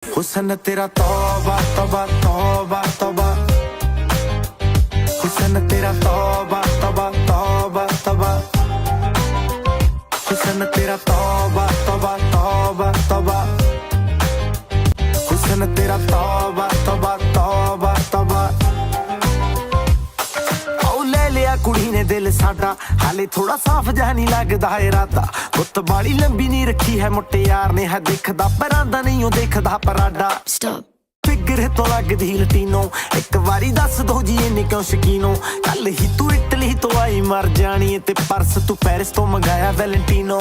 हुस्न तेरा तौबा तौबा तौबा तौबा, हुस्न तेरा तौबा तौबा तौबा तौबा, हुस्न तेरा तौबा तौबा तौबा तौबा, हुस्न तेरा तौबा तौबा तौबा तौबा। औ ले लिया कुड़ी ने दिल साडा, हाले थोड़ा साफ जहा नहीं लगदा इरादा। गुत्त बाली लंबी नहीं रखी है मुटियार ने, है दिखदा परांदा नहीं ओ देखदा पराडा। फिगर तो लगदी लटीनो, एक वारी दस दो जी इन्नी क्यों शकीनो। कल ही तू इटली तो आई मर जानी ते परस तू पेरिस तो मंगाया वैलेंटीनो।